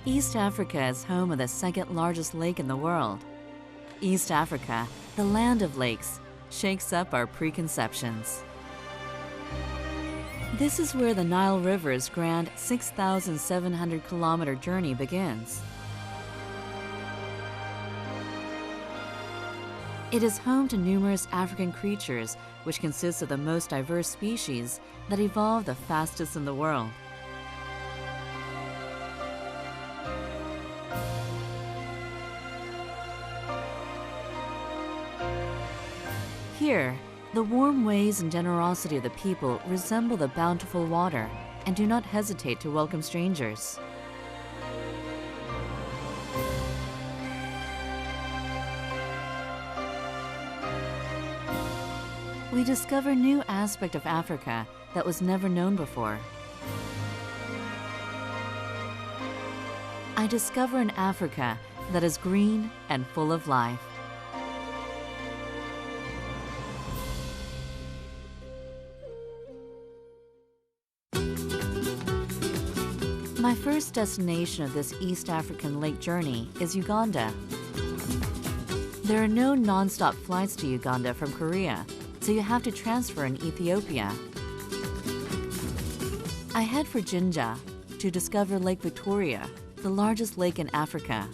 East Africa is home of the second largest lake in the world. East Africa, the land of lakes, shakes up our preconceptions. This is where the Nile River's grand 6,700-kilometer journey begins. It is home to numerous African creatures, which consists of the most diverse species that evolve the fastest in the world. Here, the warm ways and generosity of the people resemble the bountiful water and do not hesitate to welcome strangers. We discover new aspect of Africa that was never known before. I discover an Africa that is green and full of life. My first destination of this East African lake journey is Uganda. There are no non-stop flights to Uganda from Korea, so you have to transfer in Ethiopia. I head for Jinja to discover Lake Victoria, the largest lake in Africa.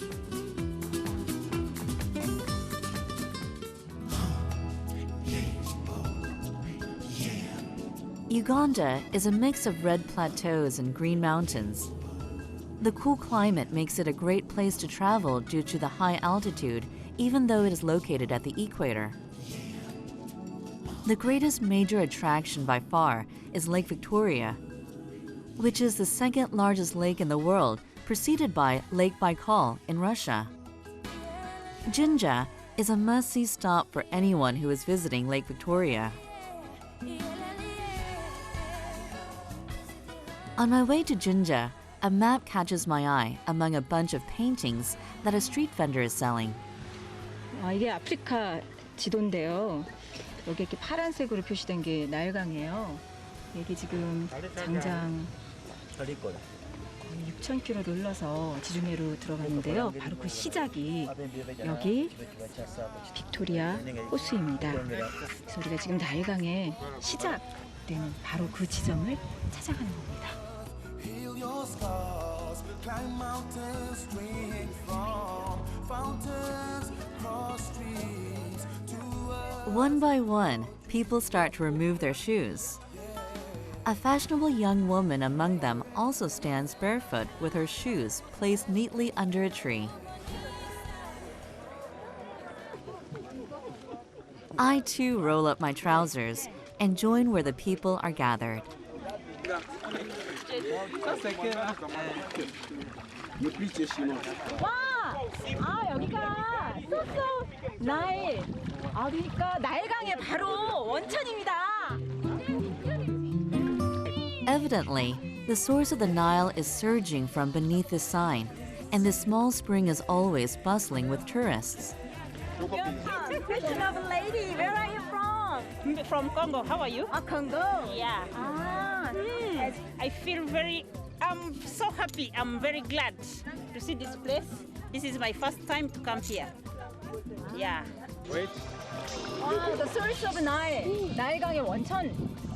Uganda is a mix of red plateaus and green mountains. The cool climate makes it a great place to travel due to the high altitude, even though it is located at the equator. The greatest major attraction by far is Lake Victoria, which is the second largest lake in the world, preceded by Lake Baikal in Russia. Jinja is a must-see stop for anyone who is visiting Lake Victoria. On my way to Jinja, a map catches my eye among a bunch of paintings that a street vendor is selling. 이게 아프리카 지도인데요. 여기 이렇게 파란색으로 표시된 게 나일강이에요. 이게 지금 장장 6,000km를 흘러서 지중해로 들어가는데요. 바로 그 시작이 여기 빅토리아 호수입니다. 그래서 우리가 지금 나일강의 시작되는 바로 그 지점을 찾아가는 겁니다. One by one, people start to remove their shoes. A fashionable young woman among them also stands barefoot with her shoes placed neatly under a tree. I too roll up my trousers and join where the people are gathered. 와! 여기가 소소 나일. 그러니까 나일강의 바로 원천입니다. Evidently, the source of the Nile is surging from beneath the sign, and this small spring is always bustling with tourists. Welcome, lady. Where are you from? From Congo. How are you? Congo. Yeah. I feel I'm so happy. I'm very glad to see this place. This is my first time to come here. Yeah. Wait. The source of Nile. 나일강의 원천.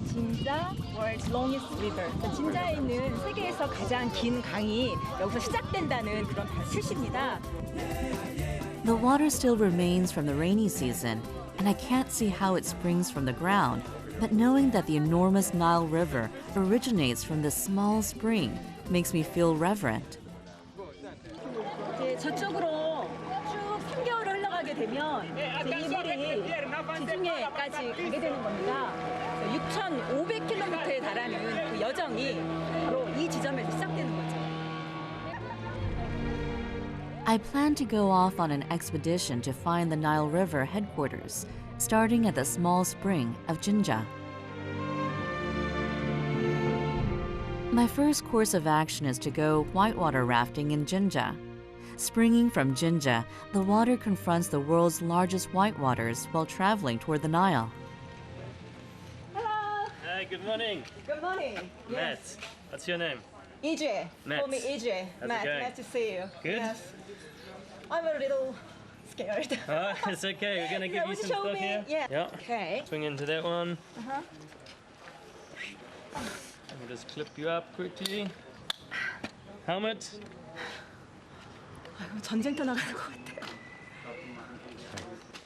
진자 world's longest river. 진자에 있는 세계에서 가장 긴 강이 여기서 시작된다는 그런 표시입니다. The water still remains from the rainy season, and I can't see how it springs from the ground, but knowing that the enormous Nile River originates from this small spring makes me feel reverent. 저쪽으로 쭉 3개월을 흘러가게 되면 이 물이 지중해까지 가게 되는 겁니다. 6,500km에 달하는 그 여정이 바로 이 지점에서 시작되는 거죠. I plan to go off on an expedition to find the Nile River headquarters, starting at the small spring of Jinja. My first course of action is to go whitewater rafting in Jinja. Springing from Jinja, the water confronts the world's largest whitewaters while traveling toward the Nile. Hey, good morning. Good morning. Matt, what's your name? EJ. Matt. Call me EJ. How's it Matt, going? nice to see you. Good? Yes. I'm a little scared. Oh, it's okay. We're gonna give you would some show stuff me? here. Yeah. Yep. Okay. Swing into that one. Uh-huh. We'll just clip you up quickly. Helmet. 아이고, 전쟁터 나가는 것 같아.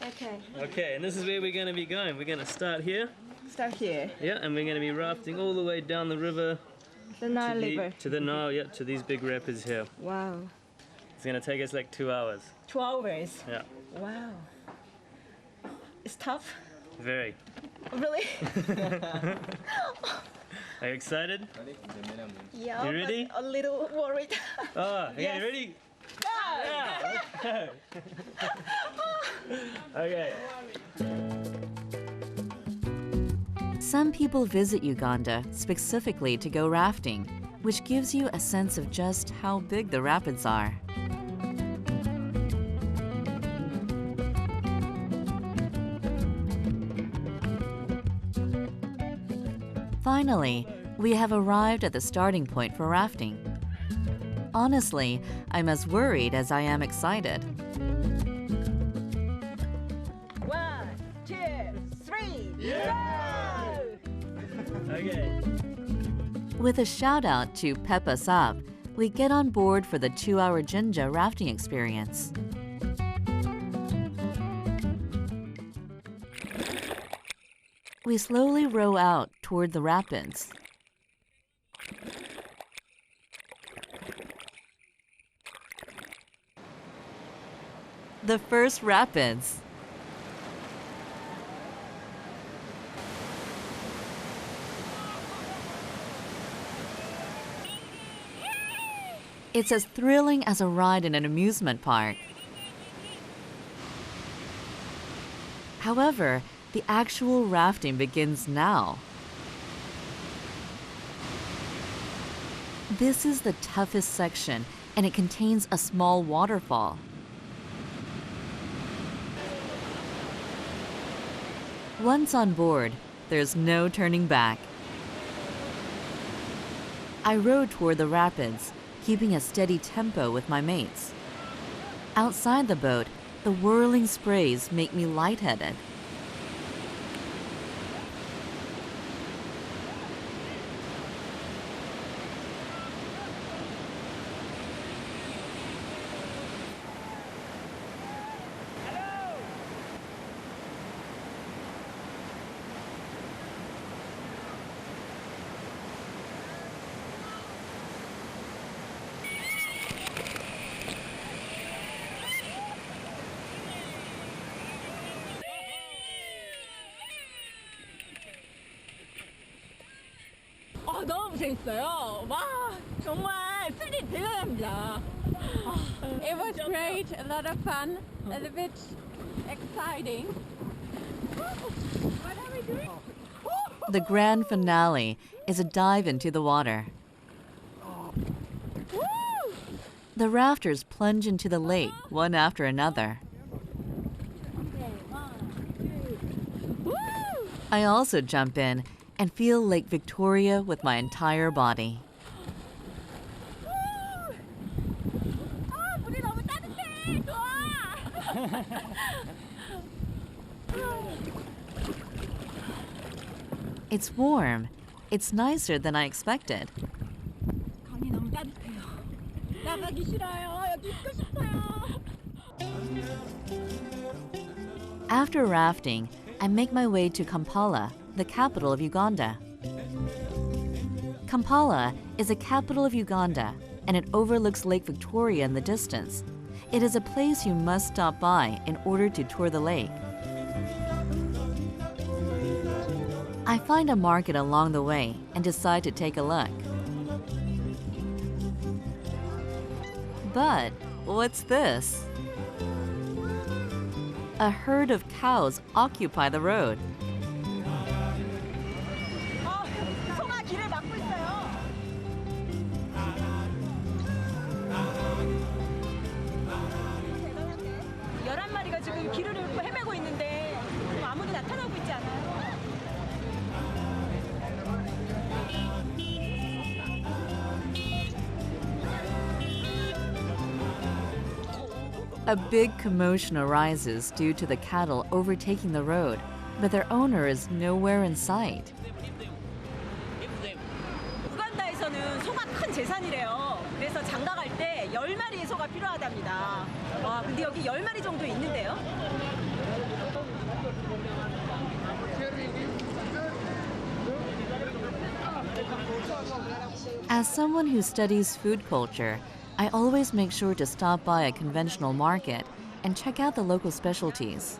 Okay. Okay, and this is where we're gonna be going. We're gonna start here. Start here. Yeah, and we're gonna be rafting all the way down the river The Nile River. to the Nile. Yeah, to these big rapids here. Wow. It's gonna take us like 2 hours. 2 hours. Yeah, Wow. It's tough. very. Really? Are you excited? Yeah. You ready? But a little worried. Oh, okay, Yes. ready? Go! Yeah. Okay. Some people visit Uganda specifically to go rafting, which gives you a sense of just how big the rapids are. Finally, we have arrived at the starting point for rafting. Honestly, I'm as worried as I am excited. 1, 2, 3. Yeah! Okay. With a shout out to Pep Us Up, we get on board for the 2-hour Jinja rafting experience. We slowly row out toward the rapids. The first rapids. It's as thrilling as a ride in an amusement park. However, the actual rafting begins now. This is the toughest section, and it contains a small waterfall. Once on board, there's no turning back. I row toward the rapids, keeping a steady tempo with my mates. Outside the boat, the whirling sprays make me lightheaded. 너무 재밌어요. 와, 정말 스릴 대단합니다. It was great, a lot of fun, a little bit exciting. What are we doing? The grand finale is a dive into the water. The rafters plunge into the lake one after another. I also jump in and feel Lake Victoria with my entire body. 물이 너무 따뜻해. 좋아. It's warm. It's nicer than I expected. 강이 너무 따뜻해요. 나가기 싫어요. 여기 있고 싶어요. After rafting, I make my way to Kampala, the capital of Uganda. Kampala is the capital of Uganda, and it overlooks Lake Victoria in the distance. It is a place you must stop by in order to tour the lake. I find a market along the way and decide to take a look. But what's this? A herd of cows occupy the road. 소가 길을 막고 있어요. 11마리가 지금 길을 잃고 헤매고 있는데 지금 아무도 나타나고 있지 않아요. A big commotion arises due to the cattle overtaking the road, but their owner is nowhere in sight. 우간다에서는 소가 큰 재산이래요. 그래서 장가 갈 때 10마리의 소가 필요하답니다. 와, 근데 여기 10마리 정도 있는데요. As someone who studies food culture, I always make sure to stop by a conventional market and check out the local specialties.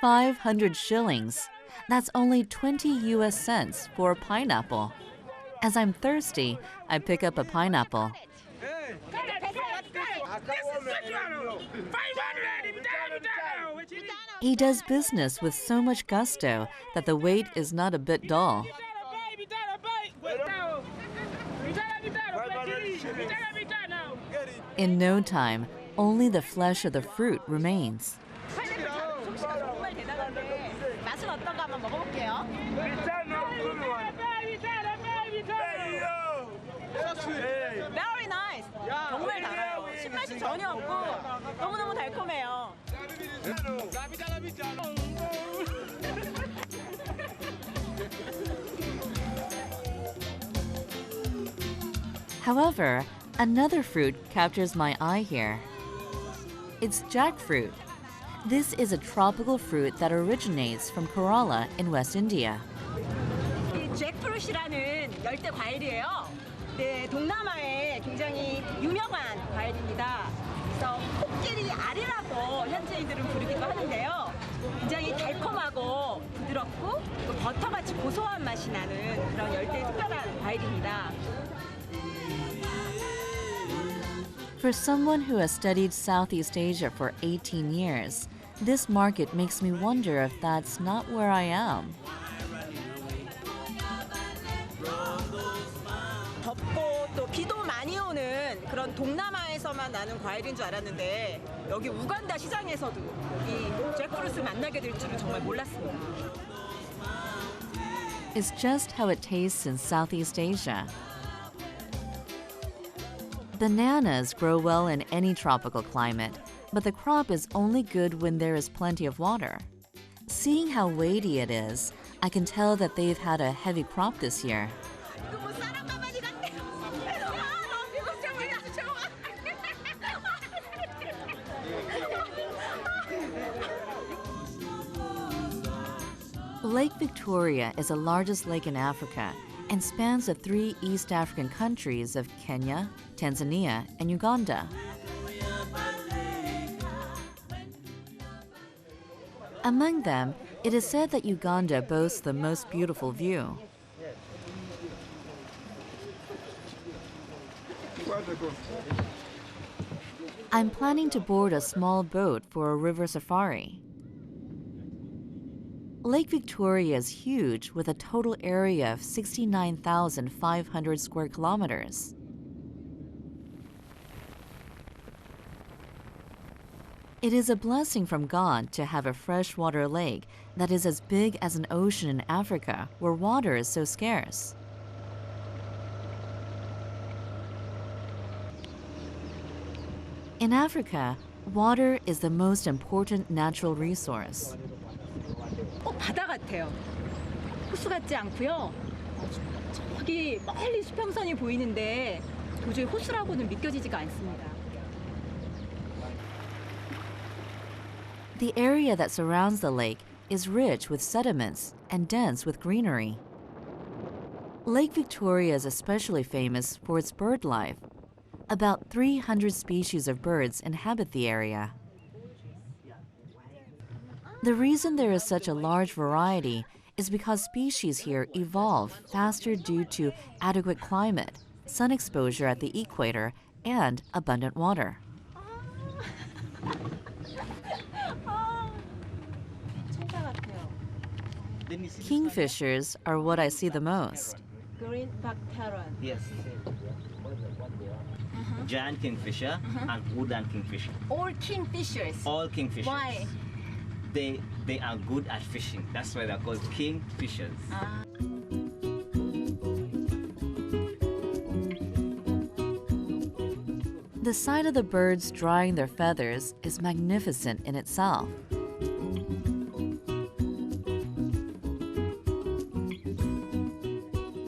$500. That's only 20 US cents for a pineapple. As I'm thirsty, I pick up a pineapple. He does business with so much gusto that the wait is not a bit dull. In no time, only the flesh of the fruit remains. 맛은 어떤가 한번 먹어볼게요. Very nice. 정말 달아요. 신맛이 전혀 없고 너무너무 달콤해요. However, another fruit captures my eye here. It's jackfruit. This is a tropical fruit that originates from Kerala in West India. 이 잭프루트라는 열대 과일이에요. 네, 동남아에 굉장히 유명한 과일입니다. 그래서 코끼리 알이라고 현지인들은 부르기도 하는데요. 굉장히 달콤하고 부드럽고 또 버터같이 고소한 맛이 나는 그런 열대의 특별한 과일입니다. For someone who has studied Southeast Asia for 18 years, this market makes me wonder if that's not where I am. 덥고 또 비도 많이 오는 그런 동남아에서만 나는 과일인 줄 알았는데 여기 우간다 시장에서도 이 잭프루트 만나게 될 줄은 정말 몰랐습니다. It's just how it tastes in Southeast Asia. Bananas grow well in any tropical climate, but the crop is only good when there is plenty of water. Seeing how weighty it is, I can tell that they've had a heavy crop this year. Lake Victoria is the largest lake in Africa and spans the 3 East African countries of Kenya, Tanzania, and Uganda. Among them, it is said that Uganda boasts the most beautiful view. I'm planning to board a small boat for a river safari. Lake Victoria is huge with a total area of 69,500 square kilometers. It is a blessing from God to have a freshwater lake that is as big as an ocean in Africa, where water is so scarce. In Africa, water is the most important natural resource. 바다 같아요. 호수 같지 않고요. 저기 멀리 수평선이 보이는데 도저히 호수라고는 믿겨지지가 않습니다. The area that surrounds the lake is rich with sediments and dense with greenery. Lake Victoria is especially famous for its bird life. About 300 species of birds inhabit the area. The reason there is such a large variety is because species here evolve faster due to adequate climate, sun exposure at the equator, and abundant water. Kingfishers are what I see the most. Green bacteria. Yes. Giant kingfisher and wooden kingfisher. All kingfishers. All kingfishers. Why? they are good at fishing. That's why they're called kingfishers. The sight of the birds drying their feathers is magnificent in itself.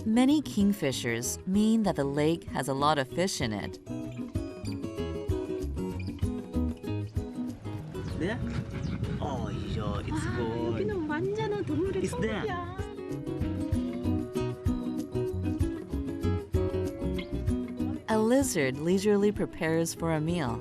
Many kingfishers mean that the lake has a lot of fish in it. There? Oh, yeah, it's good. 여기는 완전한 동물의 It's there. 천국이야. A lizard leisurely prepares for a meal.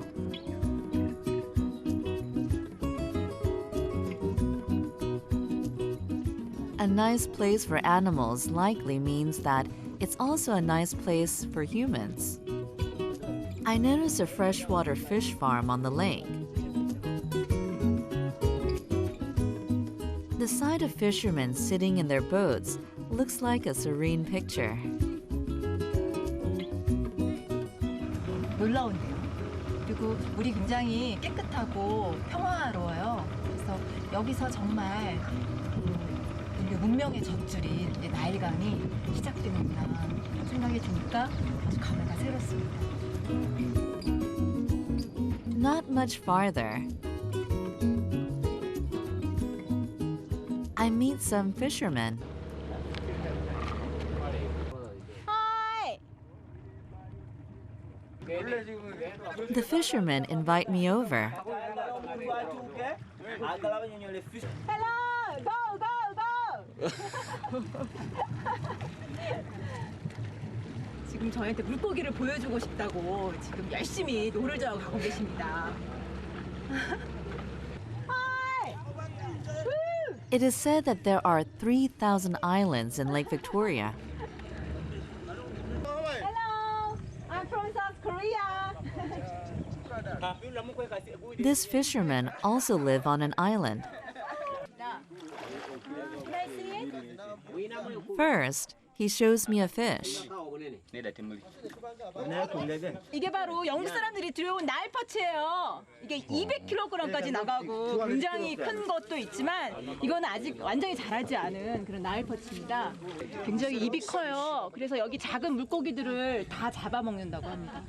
A nice place for animals likely means that it's also a nice place for humans. I notice a freshwater fish farm on the lake. The sight of fishermen sitting in their boats looks like a serene picture. 놀라운데요. 그리고 물이 굉장히 깨끗하고 평화로워요. 그래서 여기서 정말 인류 문명의 젖줄인 이제 나일강이 시작되는구나 생각이 드니까 아주 감회가 새롭습니다. Not much farther. I meet some fishermen. Hi. The fishermen invite me over. Hello. Go, go, go. 지금 저한테 물고기를 보여주고 싶다고 지금 열심히 노를 저어 가고 계십니다. Hi. Woo. It is said that there are 3,000 islands in Lake Victoria. Hello. I'm from South Korea. This fisherman also live on an island. Can I see it? First, he shows me a fish. 이게 바로 영국 사람들이 들여온 나일퍼치예요. 이게 200kg까지 나가고 굉장히 큰 것도 있지만 이건 아직 완전히 자라지 않은 그런 나일퍼치입니다. 굉장히 입이 커요. 그래서 여기 작은 물고기들을 다 잡아먹는다고 합니다.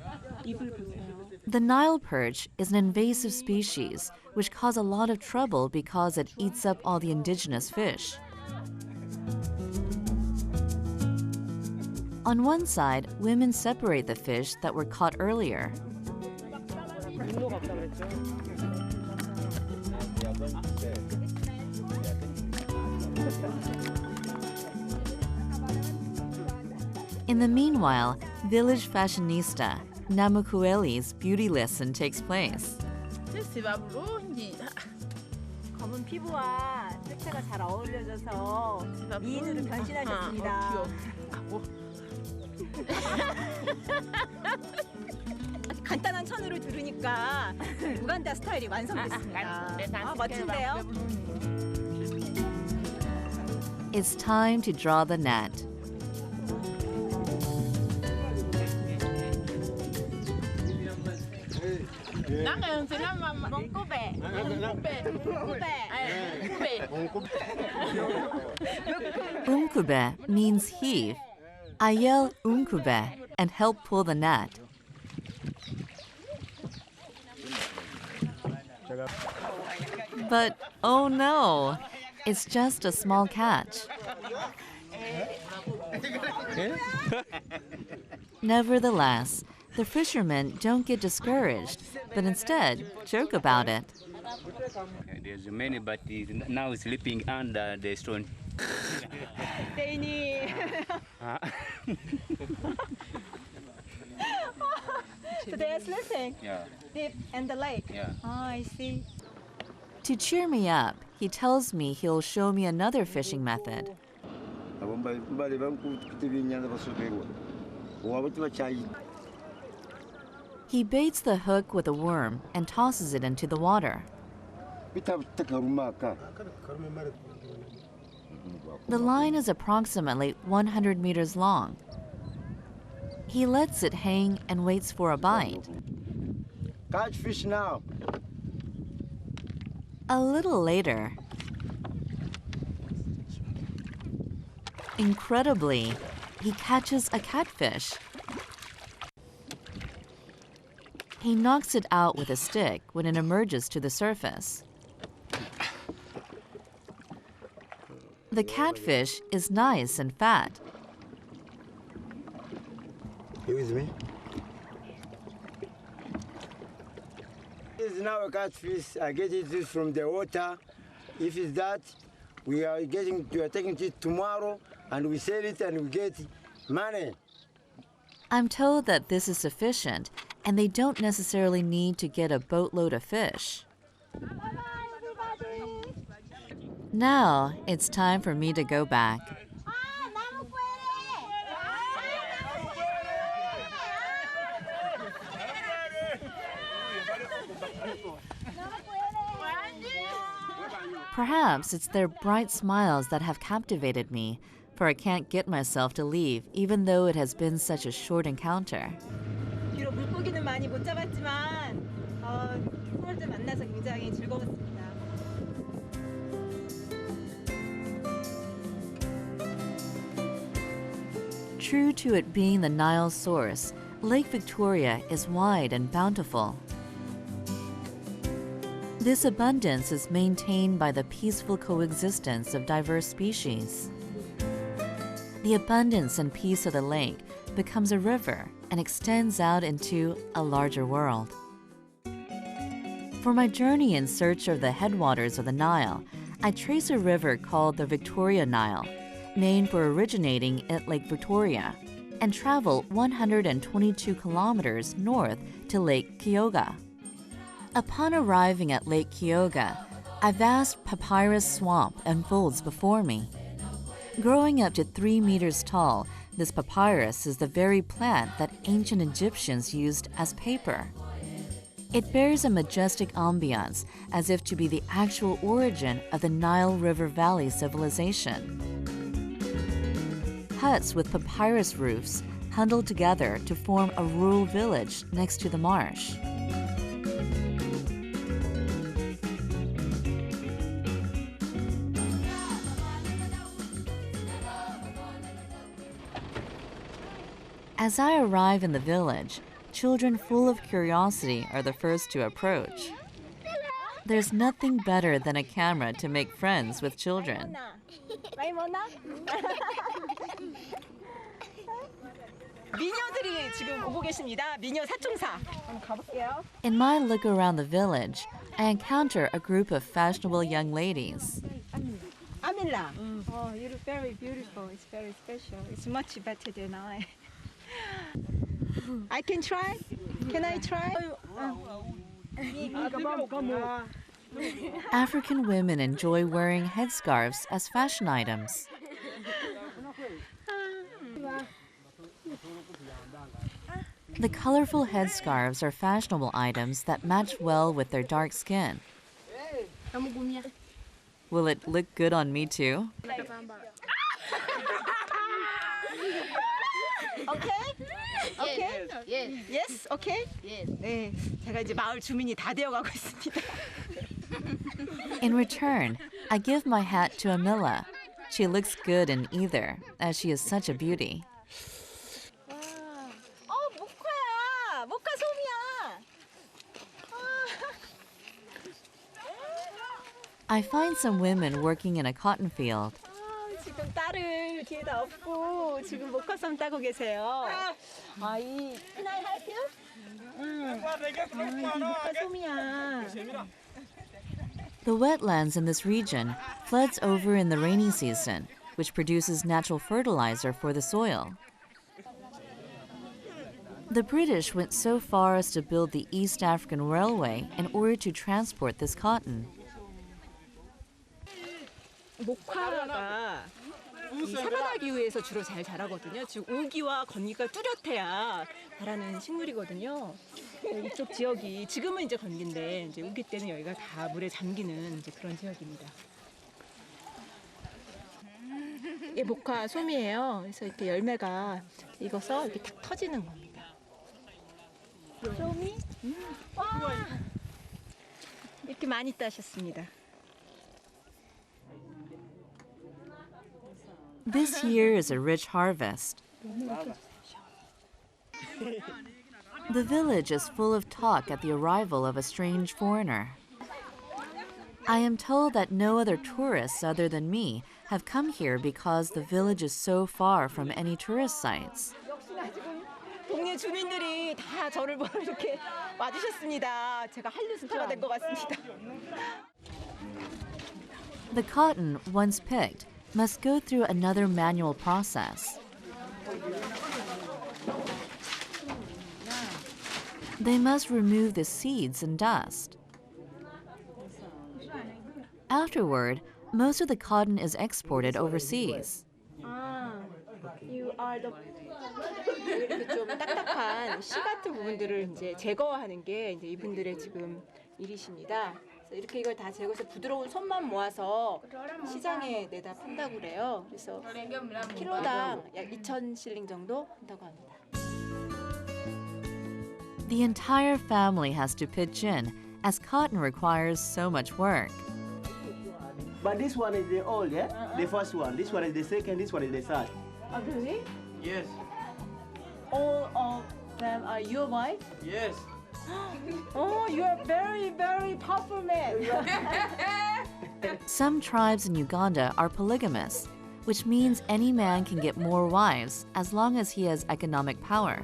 입을 보세요. The Nile perch is an invasive species which cause a lot of trouble because it eats up all the indigenous fish. On one side, women separate the fish that were caught earlier. In the meanwhile, village fashionista Namukueli's beauty lesson takes place. 검은 피부와 색채가 잘 어울려져서 미인으로 변신하셨습니다. 간단한 천으로 들으니까 우간다 스타일이 완성됐습니다. 아, 멋진데요? It's time to draw the net. Unkube means heave. I yell unkube and help pull the net. But oh no, it's just a small catch. Nevertheless, the fishermen don't get discouraged, but instead joke about it. There's many, but now sleeping under the stone. 데이니. So they are sleeping Yeah, deep in the lake. yeah. Oh, I see. To cheer me up, he tells me he'll show me another fishing method. He baits the hook with a worm and tosses it into the water. The line is approximately 100 meters long. He lets it hang and waits for a bite. Catch fish now. A little later, incredibly, he catches a catfish. He knocks it out with a stick when it emerges to the surface. The catfish is nice and fat. You with me? This is now a catfish. I get it from the water. If it's that, we are taking it tomorrow and we sell it and we get money. I'm told that this is sufficient and they don't necessarily need to get a boatload of fish. Now it's time for me to go back. Perhaps it's their bright smiles that have captivated me, for I can't get myself to leave even though it has been such a short encounter. 비록 물고기는 많이 못 잡았지만 친구들 만나서 굉장히 즐거웠습니다. True to it being the Nile's source, Lake Victoria is wide and bountiful. This abundance is maintained by the peaceful coexistence of diverse species. The abundance and peace of the lake becomes a river and extends out into a larger world. For my journey in search of the headwaters of the Nile, I trace a river called the Victoria Nile, named for originating at Lake Victoria, and travel 122 kilometers north to Lake Kyoga. Upon arriving at Lake Kyoga, a vast papyrus swamp unfolds before me. Growing up to 3 meters tall, this papyrus is the very plant that ancient Egyptians used as paper. It bears a majestic ambiance, as if to be the actual origin of the Nile River Valley civilization. Huts with papyrus roofs huddled together to form a rural village next to the marsh. As I arrive in the village, children full of curiosity are the first to approach. There's nothing better than a camera to make friends with children. 미녀들이 지금 오고 계십니다. 미녀 사총사. 한번 가볼게요. In my look around the village, I encounter a group of fashionable young ladies. 아밀라. You look very beautiful. It's very special. It's much better than I. I can try? Can I try? African women enjoy wearing headscarves as fashion items. The colorful headscarves are fashionable items that match well with their dark skin. Will it look good on me too? Okay? Yes? Okay? 네, 제가 이제 마을 주민이 다 되어가고 있습니다. In return, I give my hat to Amila. She looks good in either, as she is such a beauty. 모카야! 모카 솜이야! I find some women working in a cotton field. 지금 딸을 뒤에다 업고 지금 모카솜 따고 계세요. Can I help you? 모카솜이야. The wetlands in this region floods over in the rainy season, which produces natural fertilizer for the soil. The British went so far as to build the East African Railway in order to transport this cotton. 모카가 이 사바나 기후에서 주로 잘 자라거든요. 즉 우기와 건기가 뚜렷해야 자라는 식물이거든요. 이쪽 지역이 지금은 이제 건기인데 이제 우기 때는 여기가 다 물에 잠기는 이제 그런 지역입니다. 이게 모카 솜이에요. 그래서 이렇게 열매가 익어서 이렇게 탁 터지는 겁니다. 솜이? 와! 이렇게 많이 따셨습니다. This year is a rich harvest. The village is full of talk at the arrival of a strange foreigner. I am told that no other tourists other than me have come here because the village is so far from any tourist sites. 동네 주민들이 다 저를 보러 이렇게 와주셨습니다. 제가 한류 스타가 된 것 같습니다. The cotton, once picked, must go through another manual process. They must remove the seeds and dust. Afterward, most of the cotton is exported overseas. You are the 이렇게 좀 딱딱한 씨 같은 부분들을 이제 제거하는 게 이제 이분들의 지금 일이십니다. 그래서 이렇게 이걸 다 제거해서 부드러운 손만 모아서 시장에 내다 판다고 그래요. 그래서 킬로당 약 2,000실링 정도 한다고 합니다. The entire family has to pitch in, as cotton requires so much work. But this one is the old, yeah? The first one. This one is the second, this one is the third. 아, really? Yes. All of them are your wife? Yes. Oh, you are very, very powerful man. Some tribes in Uganda are polygamous, which means any man can get more wives as long as he has economic power.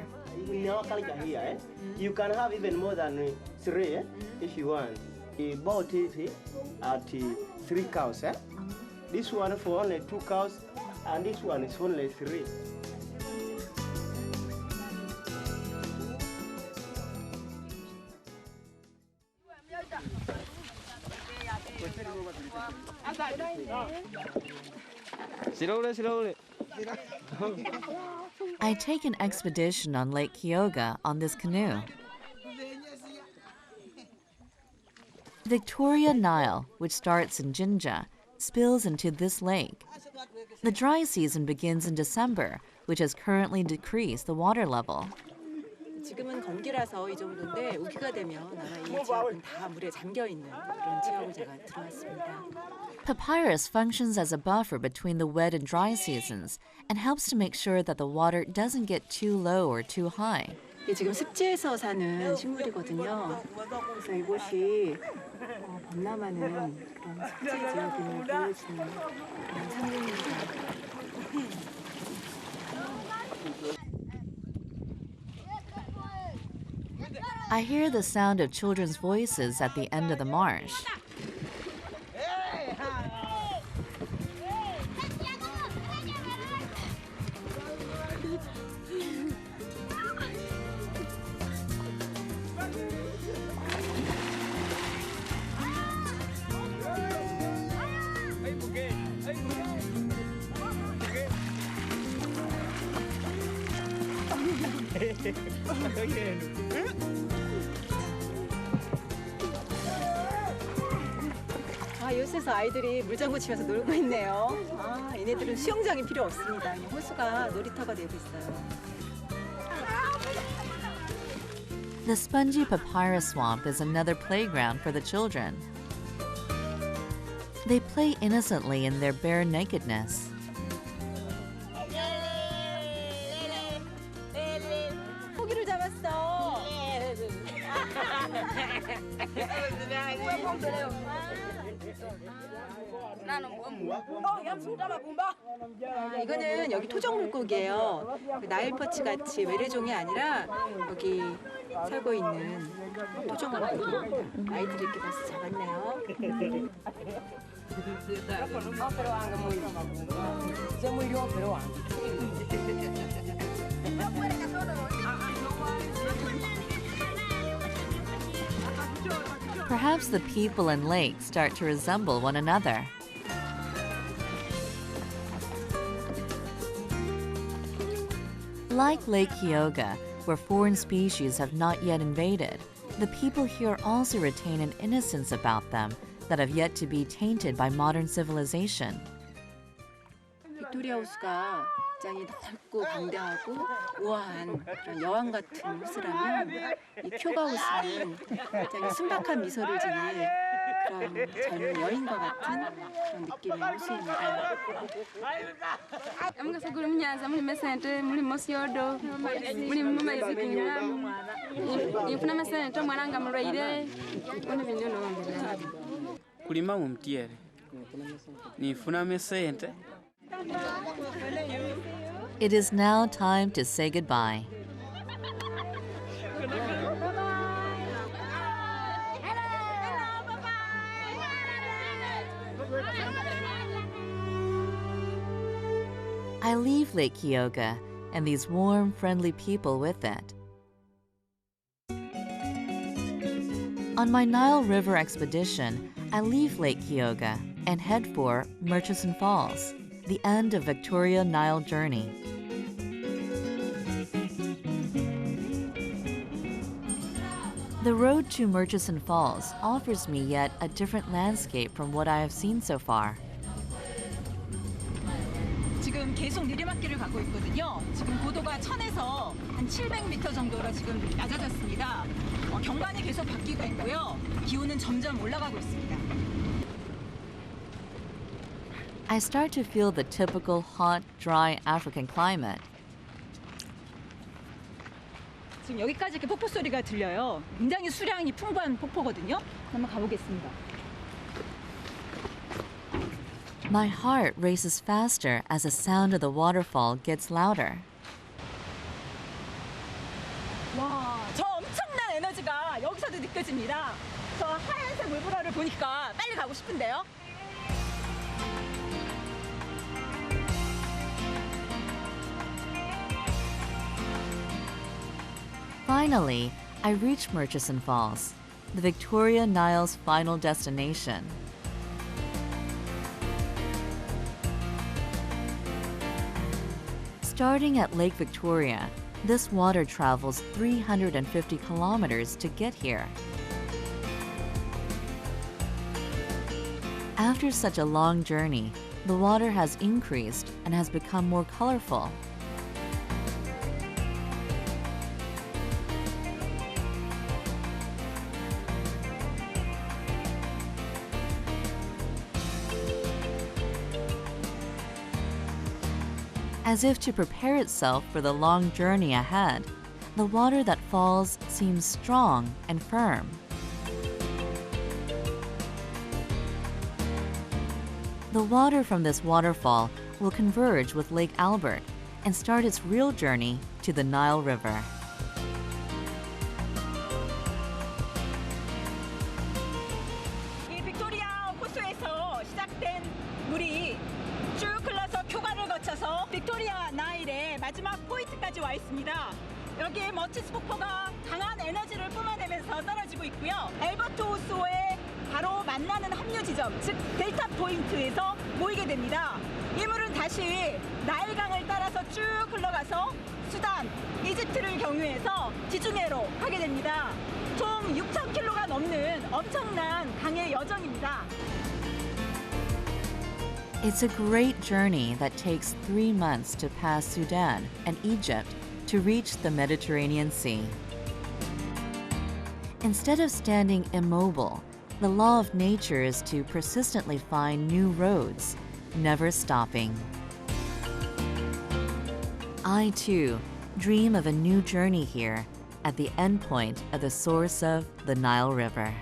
In our culture here, you can have even more than 3 if you want. We bought it at 3 cows. This one for only 2 cows, and this one is only 3. Slowly. I take an expedition on Lake Kyoga on this canoe. Victoria Nile, which starts in Jinja, spills into this lake. The dry season begins in December, which has currently decreased the water level. 지금은 건기라서 이 정도인데 우기가 되면 아마 이 지역은 다 물에 잠겨 있는 그런 지역을 제가 들어왔습니다. Papyrus functions as a buffer between the wet and dry seasons and helps to make sure that the water doesn't get too low or too high. 이게 지금 습지에서 사는 식물이거든요. 그래서 이곳이 범람하는 그런 습지 지역을 보여주는 그런 상징입니다. I hear the sound of children's voices at the end of the marsh. 아, 요새서 아이들이 물장구 치면서 놀고 있네요. 아, 얘네들은 수영장이 필요 없습니다. 그냥 호수가 놀이터가 되고 있어요. The spongy papyrus swamp is another playground for the children. They play innocently in their bare nakedness. 고기를 잡았어. 이거는 여기 토종 물고기예요. 나일 퍼치 같이 외래종이 아니라 여기 살고 있는 토종 물고기. 아이들이 이렇게 가서 잡았네요. Perhaps the people and lake start to resemble one another. Like Lake Kyoga, where foreign species have not yet invaded, the people here also retain an innocence about them that have yet to be tainted by modern civilization. 빅토리아 호수가 굉장히 넓고 광대하고 우아한 그런 여왕 같은 호수라면 이 쿄가 호수는 굉장히 순박한 미소를 지닌 그런 젊은 여인과 같은 그런 느낌의 호수입니다. kulima mumtiere nifuname sente. It is now time to say goodbye. I leave Lake Kyoga and these warm, friendly people with it. On my Nile River expedition, I leave Lake Kyoga and head for Murchison Falls, the end of Victoria Nile journey. The road to Murchison Falls offers me yet a different landscape from what I have seen so far. 지금 계속 내리막길을 가고 있거든요. 지금 고도가 1000에서 한 700m 정도로 지금 낮아졌습니다. 경관이 계속 바뀌고 있고요. 기온은 점점 올라가고 있습니다. I start to feel the typical hot, dry African climate. 지금 여기까지 이렇게 폭포 소리가 들려요. 굉장히 수량이 풍부한 폭포거든요. 한번 가보겠습니다. My heart races faster as the sound of the waterfall gets louder. 와, 저 엄청난 에너지가 여기서도 느껴집니다. 저 하얀색 물브라를 보니까 빨리 가고 싶은데요. Finally, I reach Murchison Falls, the Victoria Nile's final destination. Starting at Lake Victoria, this water travels 350 kilometers to get here. After such a long journey, the water has increased and has become more colorful. As if to prepare itself for the long journey ahead, the water that falls seems strong and firm. The water from this waterfall will converge with Lake Albert and start its real journey to the Nile River. 이 빅토리아 호수에서 시작된 물이 쭉 흘러서 교가를 거쳐서 빅토리아 나일의 마지막 포인트까지 와 있습니다. 여기에 머치스 폭포가 강한 에너지를 뿜어내면서 떨어지고 있고요. 엘버트 호수에 바로 만나는 합류 지점, 즉 델타 포인트에서 모이게 됩니다. 이 물은 다시 나일강을 따라서 쭉 흘러가서 수단, 이집트를 경유해서 지중해로 가게 됩니다. 총 6,000km가 넘는 엄청난 강의 여정입니다. It's a great journey that takes 3 months to pass Sudan and Egypt to reach the Mediterranean Sea. Instead of standing immobile, the law of nature is to persistently find new roads, never stopping. I, too, dream of a new journey here at the endpoint of the source of the Nile River.